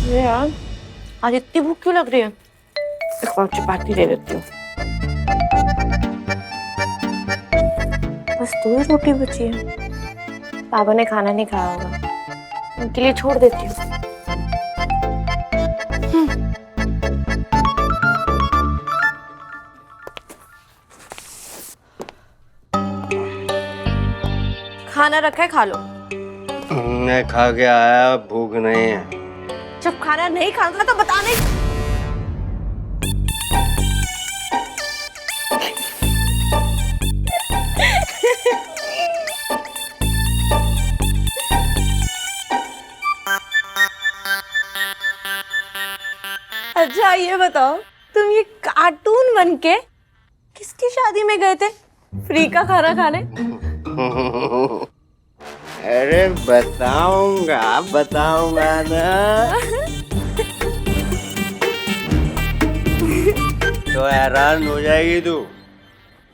अरे यार, आज इतनी भूख क्यों लग रही है? एक और चपाती दे देती हूँ। बस 2 ही रोटी बची है। पापा ने खाना नहीं खाया होगा, उनके लिए छोड़ देती हूँ। खाना रखा है, खा लो। मैं खा के आया, भूख नहीं है। जब खाना नहीं खाना तो बता नहीं। अच्छा ये बताओ, तुम ये कार्टून बनके किसकी शादी में गए थे फ्री का खाना खाने? अरे बताऊंगा ना। तो हैरान हो जाएगी तू।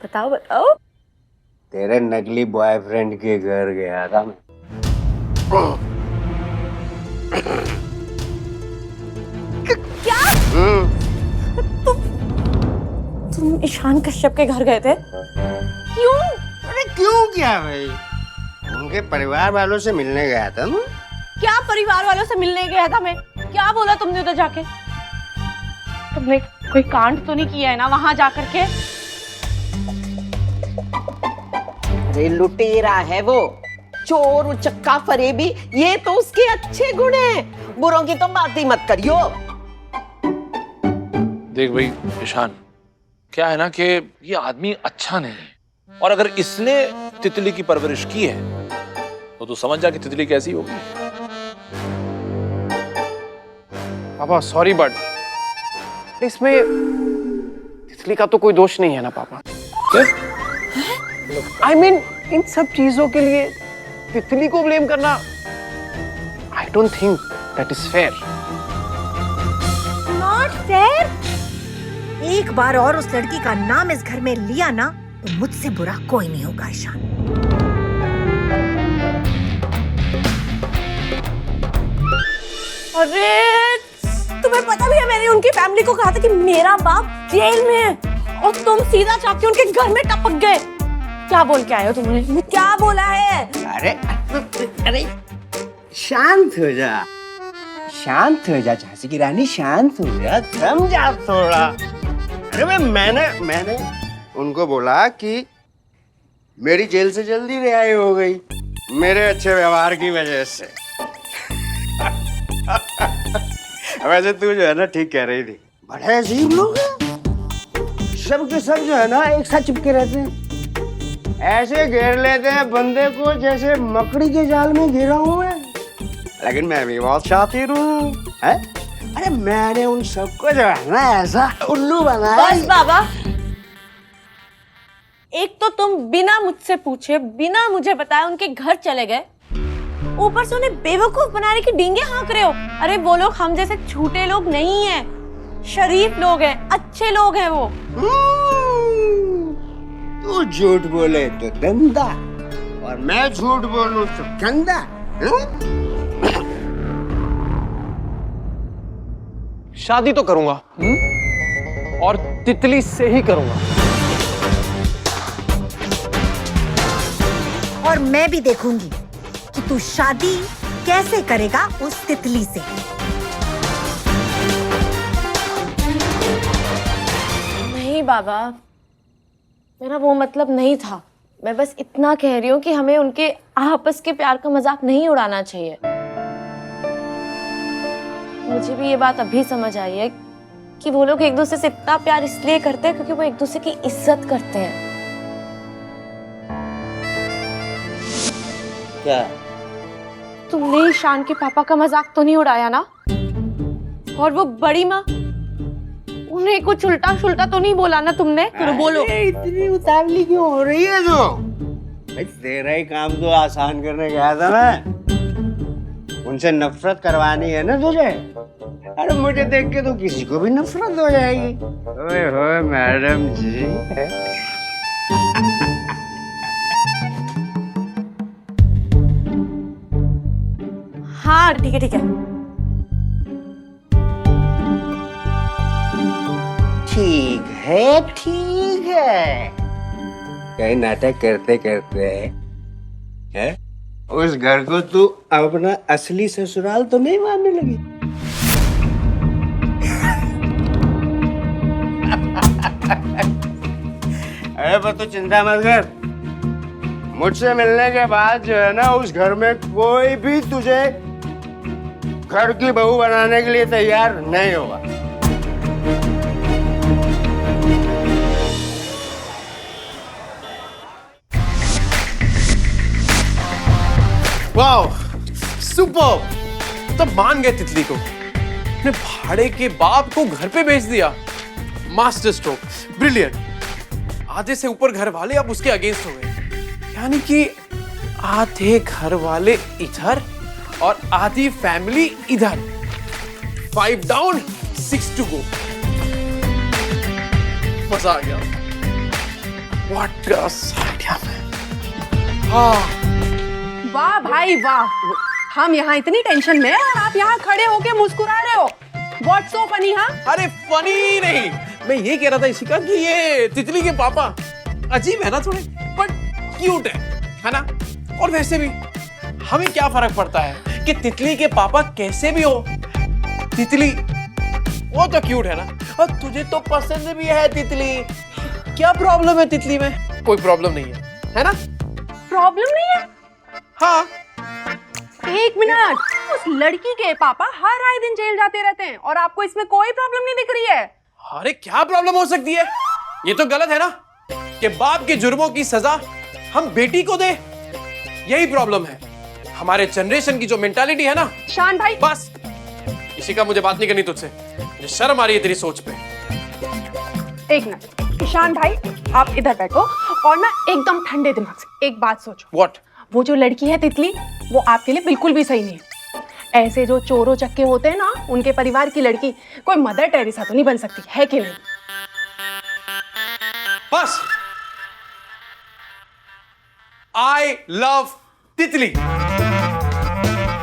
बताओ बताओ। तेरे नकली बॉयफ्रेंड के घर गया था मैं। क्या? तुम ईशान कश्यप के घर गए थे? क्यों? अरे क्यों क्या भाई? उनके परिवार वालों से मिलने गया था ना। क्या परिवार वालों से मिलने गया था मैं? क्या बोला तुमने उधर जाके? तुमने कोई कांड तो नहीं किया है ना वहां जाकर के? अरे लुटेरा है वो, चोर उचक्का फरेबी, ये तो उसके अच्छे गुण हैं। बुरों की तो बात ही मत करियो। देख भाई ईशान, क्या है ना कि ये आदमी अच्छा नहीं है, और अगर इसने तितली की परवरिश की है तो तू समझ जा कि तितली कैसी होगी। पापा सॉरी बट इसमें तितली का तो कोई दोष नहीं है ना पापा। आई मीन इन सब चीजों के लिए तितली को ब्लेम करना I don't think that is fair. Not fair? एक बार और उस लड़की का नाम इस घर में लिया ना तो मुझसे बुरा कोई नहीं होगा ईशान। अरे तुम्हें पता भी है मैंने उनकी फैमिली को कहा था कि मेरा बाप जेल में है और तुम सीधा जाके उनके घर में टपक गए। क्या बोल के आए हो तुमने? क्या बोला है? अरे शांत हो जा, शांत हो जा झांसी की रानी, शांत हो जा, थम जा थोड़ा। अरे भाई मैंने उनको बोला कि मेरी जेल से जल्दी रिहाई हो गई मेरे अच्छे व्यवहार की वजह से। वैसे तू जो है ना ठीक कह रही थी, बड़े अजीब लोग हैं। सब के सब जो है ना एक साथ चिपके रहते हैं, ऐसे घेर लेते हैं बंदे को जैसे मकड़ी के जाल में घिरा हूं मैं। लेकिन मैं भी बहुत शातिर हूँ। अरे मैंने उन सबको जो है ना ऐसा उल्लू बनाया। बस बाबा, एक तो तुम बिना मुझसे पूछे बिना मुझे बताए उनके घर चले गए, ऊपर से उन्हें बेवकूफ बनाने की डींगे हाँक रहे हो। अरे वो लोग हम जैसे झूठे लोग नहीं हैं, शरीफ लोग हैं, अच्छे लोग हैं वो। तू झूठ बोले तो गंदा और मैं झूठ बोलूं तो गंदा। शादी तो करूंगा और तितली से ही करूंगा। और मैं भी देखूंगी कि तू शादी कैसे करेगा उस तितली से। नहीं बाबा, मेरा वो मतलब नहीं था। मैं बस इतना कह रही हूँ कि हमें उनके आपस के प्यार का मजाक नहीं उड़ाना चाहिए। मुझे भी ये बात अभी समझ आई है कि वो लोग एक दूसरे से इतना प्यार इसलिए करते हैं क्योंकि वो एक दूसरे की इज्जत करते हैं। क्या? तुमने ईशान के पापा का मजाक तो नहीं उड़ाया ना? और वो बड़ी माँ, उन्हें कुछ उल्टा शुल्टा तो नहीं बोला ना तुमने? तो बोलो। इतनी उतावली क्यों हो रही है तू? भाई तेरा ही काम तो आसान करने गया था मैं। उनसे नफरत करवानी है ना तुझे? अरे मुझे देख के तो किसी को भी नफरत हो जाएगी। ओए होए मैडम जी। हाँ ठीक है ठीक है। ठीक है कहीं नाटक करते करते है उस घर को तू अपना असली ससुराल तो नहीं मानने लगी। अरे पर तू चिंता मत कर, मुझसे मिलने के बाद जो है ना उस घर में कोई भी तुझे घर की बहू बनाने के लिए तैयार नहीं होगा। Wow super. तब मान गए तितली को, अपने भाड़े के बाप को घर पे भेज दिया। Master stroke, brilliant. आधे से ऊपर घर वाले अब उसके अगेंस्ट हो गए, यानी कि आधे घर वाले इधर और आधी फैमिली इधर। 5 डाउन 6 टू गो। मजा आ गया। What idea. हाँ वाह भाई वाह, हम यहाँ इतनी टेंशन में और आप यहाँ खड़े होके मुस्कुरा रहे हो। What's so funny, हाँ? अरे फनी नहीं, मैं ये कह रहा था इशिका कि ये तितली के पापा अजीब है ना थोड़े, बट क्यूट है ना। और वैसे भी हमें क्या फर्क पड़ता है कि तितली के पापा कैसे भी हो, तितली वो तो क्यूट है ना। और तुझे तो पसंद भी है तितली, क्या प्रॉब्लम है तितली में? कोई प्रॉब्लम नहीं है ना? प्रॉब्लम नहीं है? हाँ। एक मिनट, उस लड़की के पापा हर आए दिन जेल जाते रहते हैं और आपको इसमें कोई प्रॉब्लम नहीं दिख रही है? अरे क्या प्रॉब्लम हो सकती है? ये तो गलत है ना कि बाप के जुर्मों की सजा हम बेटी को दे। यही प्रॉब्लम है हमारे जनरेशन की जो मेंटालिटी है ना। शान भाई बस इशिका, मुझे बात नहीं करनी तुझसे, मुझे शर्म आ रही है तेरी सोच पे। एक मिनट, ईशान भाई आप इधर बैठो और ना एकदम ठंडे दिमाग से एक बात सोचो। व्हाट? वो जो लड़की है तितली, वो आपके लिए बिल्कुल भी सही नहीं है। ऐसे जो चोरों चक्के होते हैं ना, उनके परिवार की लड़की कोई मदर टेरेसा तो नहीं बन सकती है कि नहीं? बस आई लव तितली।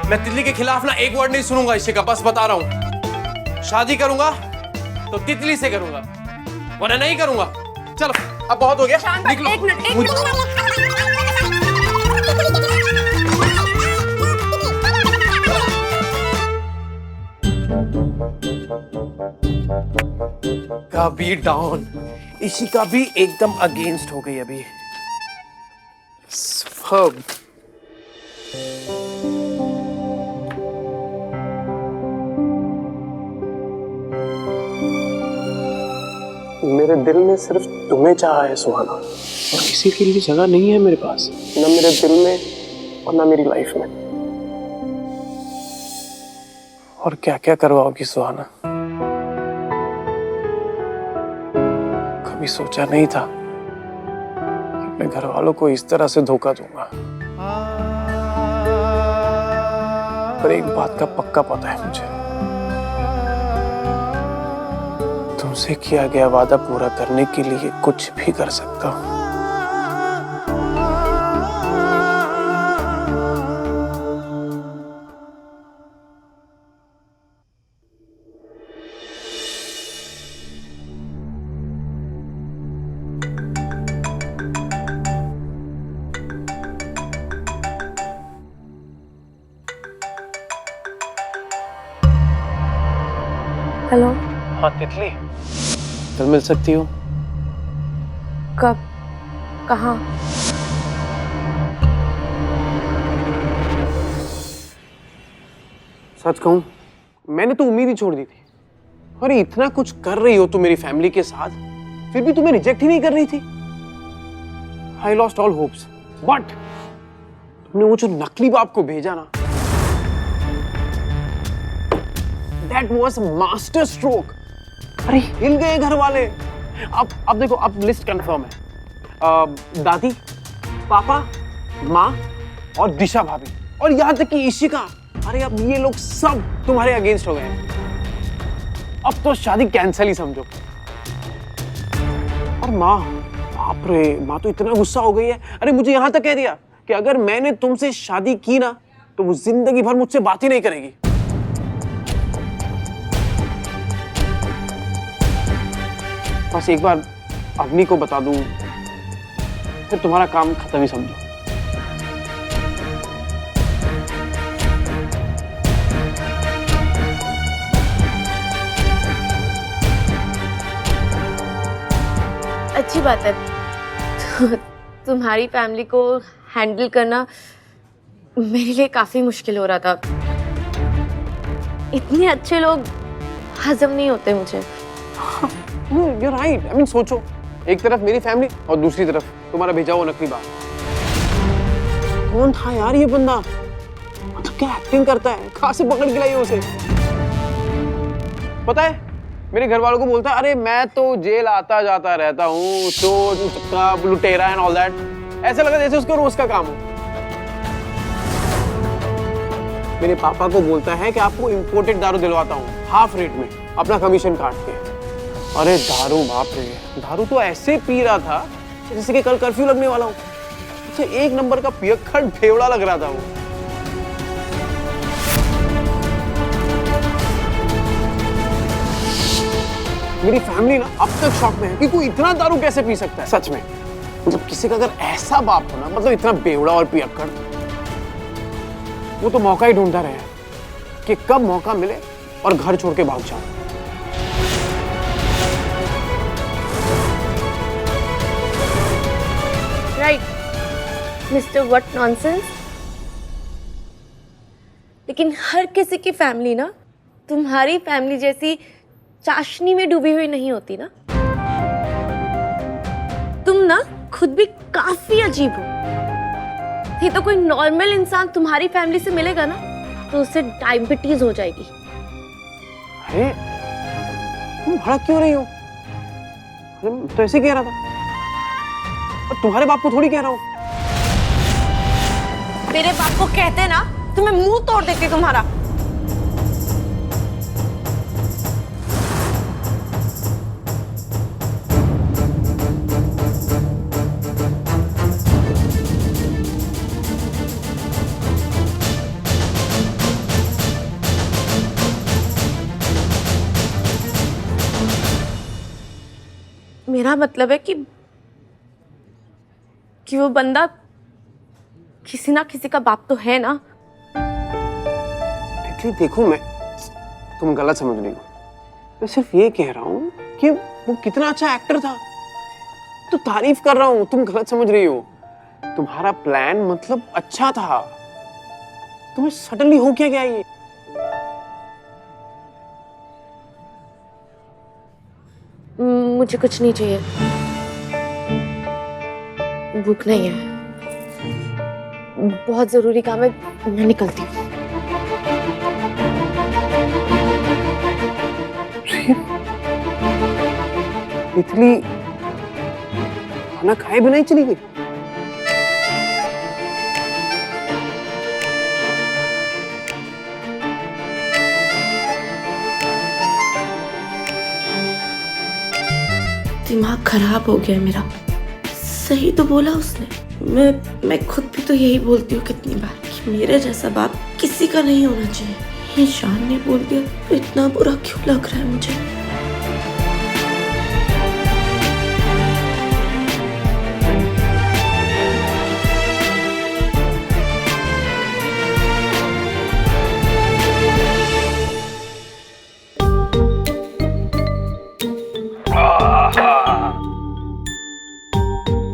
मैं तितली के खिलाफ ना एक वर्ड नहीं सुनूंगा इशिका, बस बता रहा हूं। शादी करूंगा तो तितली से करूंगा, वरना नहीं करूंगा। चलो अब बहुत हो गया, शान भाई, निकलो। एक मिनट। का भी डाउन, इशिका भी एकदम अगेंस्ट हो गई अभी। Superb. मेरे दिल में सिर्फ तुम्हें चाहा है सुहाना, और किसी के लिए जगह नहीं है मेरे पास, न मेरे दिल में और न मेरी लाइफ में। और क्या क्या करवाओगी सुहाना? कभी सोचा नहीं था कि अपने घर वालों को इस तरह से धोखा दूंगा, पर एक बात का पक्का पता है मुझे, तुमसे किया गया वादा पूरा करने के लिए कुछ भी कर सकता हूं। हेलो। हाँ तितली, कल मिल सकती हो? कब? कहाँ? सच कहूं, मैंने तो उम्मीद ही छोड़ दी थी। अरे इतना कुछ कर रही हो तुम मेरी फैमिली के साथ, फिर भी तुम्हें रिजेक्ट ही नहीं कर रही थी। I lost all hopes, but तुमने वो जो नकली बाप को भेजा ना, दैट वाज मास्टर स्ट्रोक। अरे हिल गए घर वाले। अब देखो, अब लिस्ट कंफर्म है। दादी, पापा, माँ और दिशा भाभी, और यहाँ तक कि इशिका। अरे अब ये लोग सब तुम्हारे अगेंस्ट हो गए हैं। अब तो शादी कैंसिल ही समझो। और माँ, बाप रे, माँ तो इतना गुस्सा हो गई है। अरे मुझे यहाँ तक कह दिया कि अगर मैंने तुमसे शादी की ना, तो वो जिंदगी भर मुझसे बात ही नहीं करेगी। बस एक बार अग्नि को बता दूं, फिर तुम्हारा काम खत्म ही समझो। अच्छी बात है। तुम्हारी फैमिली को हैंडल करना मेरे लिए काफी मुश्किल हो रहा था। इतने अच्छे लोग हजम नहीं होते मुझे। You're right. I mean, सोचो, एक तरफ मेरी फैमिली और दूसरी तरफ तुम्हारा भेजा हुआ नकली बाप। कौन था यार ये बंदा? मतलब क्या एक्टिंग करता है? कहाँ से पकड़ के लाई उसे? पता है, मेरे घर वालों को बोलता है, अरे मैं तो जेल आता जाता रहता हूँ, चोर, लुटेरा एंड ऑल दैट। ऐसा लगा जैसे उसको रोज का काम हो। मेरे पापा को बोलता है कि आपको इंपोर्टेड दारू दिलवाता हूँ हाफ रेट में, अपना कमीशन काट के। अरे दारू, बाप रे, दारू तो ऐसे पी रहा था जैसे कि कल कर्फ्यू लगने वाला हो। उसे एक नंबर का पियक्कड़ भेवड़ा लग रहा था वो। मेरी फैमिली ना अब तक शॉक में है कि कोई इतना दारू कैसे पी सकता है। सच में, मतलब किसी का अगर ऐसा बाप हो ना, मतलब इतना बेवड़ा और पियक्कड़, वो तो मौका ही ढूंढता रहे कि कब मौका मिले और घर छोड़ के भाग जाओ। Right mister what nonsense. लेकिन हर किसी की फैमिली ना तुम्हारी फैमिली जैसी चाशनी में डूबी हुई नहीं होती ना। तुम ना खुद भी काफी अजीब हो। ये तो कोई नॉर्मल इंसान तुम्हारी फैमिली से मिलेगा ना तो उससे डायबिटीज हो जाएगी। अरे तुम भड़क क्यों रही हो? अरे तो ऐसे कह रहा था, और तुम्हारे बाप को थोड़ी कह रहा हूँ। मेरे बाप को कहते ना तुम्हें मुंह तोड़ देती तुम्हारा। मेरा मतलब है कि वो बंदा किसी ना किसी का बाप तो है ना। देखो, मैं, तुम गलत समझ रही हो। मैं सिर्फ ये कह रहा हूँ कि वो कितना अच्छा एक्टर था, तो तारीफ कर रहा हूँ। तुम गलत समझ रही हो। तुम्हारा प्लान मतलब अच्छा था, तुम्हें सडनली हो क्या गया ये? मुझे कुछ नहीं चाहिए, भूख नहीं है। बहुत जरूरी काम है, मैं निकलती हूँ। तितली खाना खाए बिना ही चली गई। दिमाग खराब हो गया मेरा। सही तो बोला उसने। मैं खुद भी तो यही बोलती हूँ कितनी बार कि मेरे जैसा बाप किसी का नहीं होना चाहिए। ये शान ने बोल दिया तो इतना बुरा क्यों लग रहा है मुझे।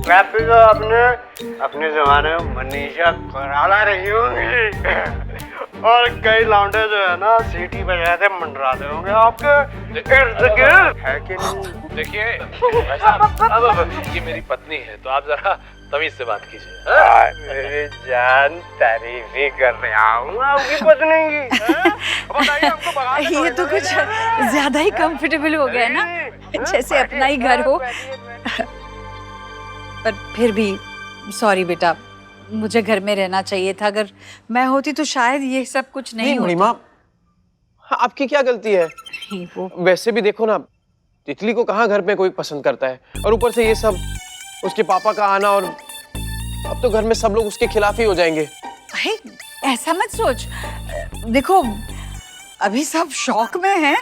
ट्रैफिक तो अपने जमाने में मनीषा कोइराला रही होंगी और कई लौंडे जो है ना सीटी बजाते मंडराते होंगे आपके इर्द गिर्द, है कि नहीं? देखिए अब ये मेरी पत्नी है तो आप जरा तमीज से बात कीजिए। मेरी जान तारीफ ही कर रहा हूँ आपकी पत्नी की। बताइए हमको भगा दे। ये तो कुछ ज्यादा ही कंफर्टेबल हो गया ना, जैसे अपना ही घर हो। पर फिर भी सॉरी बेटा, मुझे घर में रहना चाहिए था। अगर मैं होती तो शायद ये सब कुछ नहीं होता। महिमा, आपकी क्या गलती है? नहीं, वो वैसे भी देखो ना, तितली को कहाँ घर में कोई पसंद करता है, और ऊपर से ये सब उसके पापा का आना, और अब तो घर में सब लोग उसके खिलाफ ही हो जाएंगे। ऐसा मत सोच। देखो अभी सब शौक में हैं,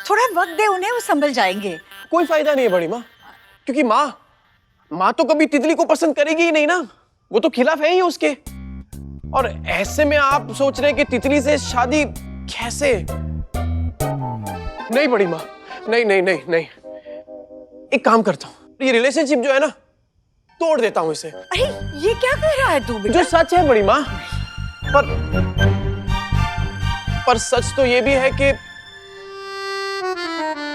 थोड़ा वक्त दे उन्हें, वो संभल जाएंगे। कोई फायदा नहीं है बड़ी माँ, क्योंकि माँ तो कभी तितली को पसंद करेगी ही नहीं ना, वो तो खिलाफ है ही उसके। और ऐसे में आप सोच रहे हैं कि तितली से शादी कैसे? नहीं बड़ी माँ, नहीं नहीं नहीं नहीं, एक काम करता हूँ, ये रिलेशनशिप जो है ना, तोड़ देता हूँ इसे। अरे ये क्या कह रहा है तू बेटा? जो सच है बड़ी माँ, पर सच तो ये भी है कि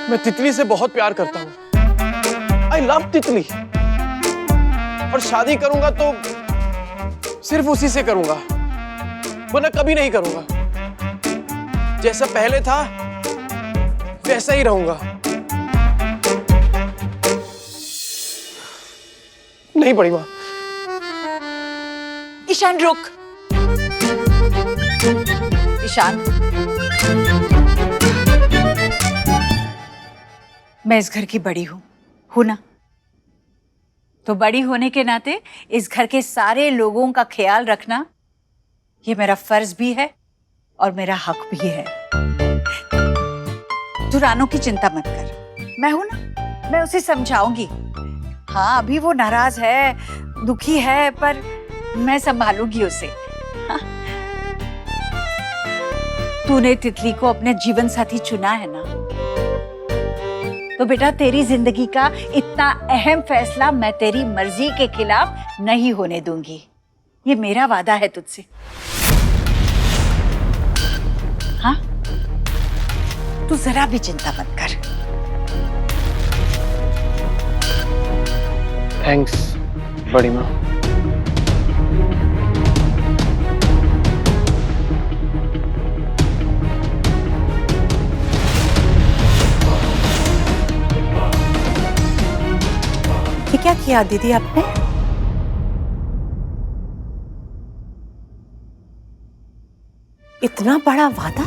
मैं तितली से बहुत प्यार करता हूँ। आई लव तितली, और शादी करूंगा तो सिर्फ उसी से करूंगा, वरना कभी नहीं करूंगा। जैसा पहले था वैसा ही रहूंगा। नहीं बड़ी माँ। ईशान रुक। ईशान, मैं इस घर की बड़ी हूं ना? तो बड़ी होने के नाते इस घर के सारे लोगों का ख्याल रखना ये मेरा फर्ज भी है और मेरा हक भी है। तू रानू की चिंता मत कर, मैं हूं ना, मैं उसे समझाऊंगी। हाँ अभी वो नाराज है, दुखी है, पर मैं संभालूंगी उसे। हाँ? तूने तितली को अपने जीवन साथी चुना है ना, तो बेटा तेरी जिंदगी का इतना अहम फैसला मैं तेरी मर्जी के खिलाफ नहीं होने दूंगी। ये मेरा वादा है तुझसे। हाँ, तू जरा भी चिंता मत कर। थैंक्स बड़ी माँ। ये क्या किया दीदी आपने? इतना बड़ा वादा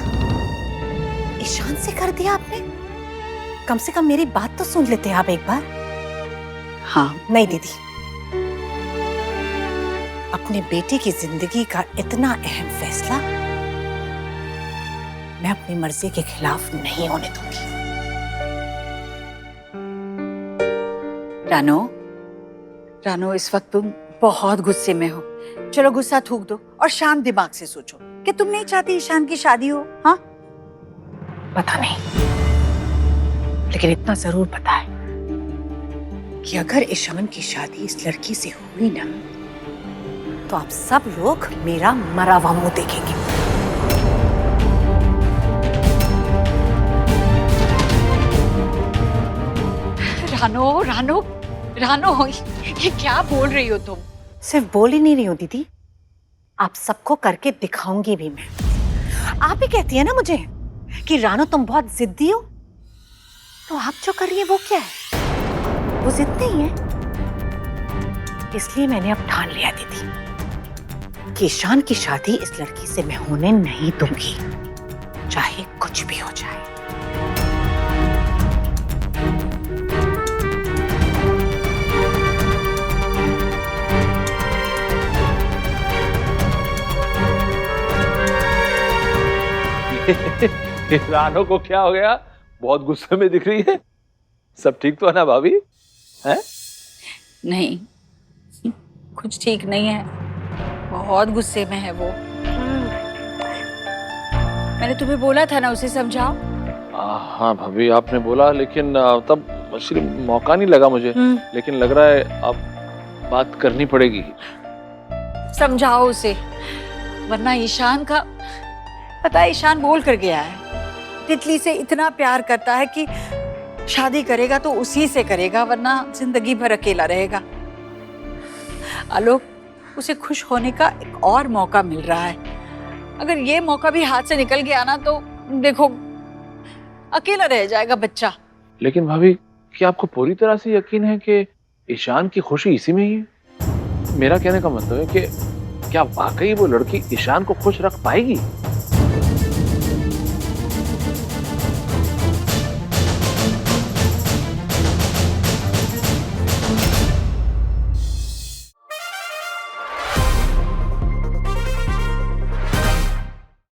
ईशान से कर दिया आपने? कम से कम मेरी बात तो सुन लेते आप एक बार। हाँ नहीं दीदी, अपने बेटे की जिंदगी का इतना अहम फैसला मैं अपनी मर्जी के खिलाफ नहीं होने दूंगी। रानो इस वक्त तुम बहुत गुस्से में हो। चलो गुस्सा थूक दो और शांत दिमाग से सोचो कि तुम नहीं चाहती ईशान की शादी हो। हाँ पता नहीं, लेकिन इतना जरूर पता है कि अगर ईशान की शादी इस लड़की से हुई ना, तो आप सब लोग मेरा मरा हुआ मुंह देखेंगे। रानो, ये क्या बोल रही हो तुम? सिर्फ बोल ही नहीं रही हो दीदी, आप सबको करके दिखाऊंगी भी मैं। आप ही कहती है ना मुझे कि रानो तुम बहुत जिद्दी हो, तो आप जो कर रही है वो क्या है? वो जिद नहीं है। इसलिए मैंने अब ठान लिया दीदी कि ईशान की शादी इस लड़की से मैं होने नहीं दूंगी, चाहे कुछ भी हो जाए। रानो को क्या हो गया? बहुत गुस्से में दिख रही है। सब ठीक तो है ना भाभी? हैं? नहीं, कुछ ठीक नहीं है, बहुत गुस्से में है वो। मैंने तुम्हें बोला था ना उसे समझाओ। हाँ भाभी आपने बोला, लेकिन तब मौका नहीं लगा मुझे। लेकिन लग रहा है अब बात करनी पड़ेगी। समझाओ उसे, वरना ईशान का पता है, ईशान बोल कर गया है तितली से इतना प्यार करता है कि शादी करेगा तो उसी से करेगा, वरना जिंदगी भर अकेला रहेगा। आलोक, उसे खुश होने का एक और मौका मिल रहा है। अगर ये मौका भी हाथ से निकल गया ना, तो देखो अकेला रह जाएगा बच्चा। लेकिन भाभी, क्या आपको पूरी तरह से यकीन है कि ईशान की खुशी इसी में ही है? मेरा कहने का मतलब है कि क्या वाकई वो लड़की ईशान को खुश रख पाएगी?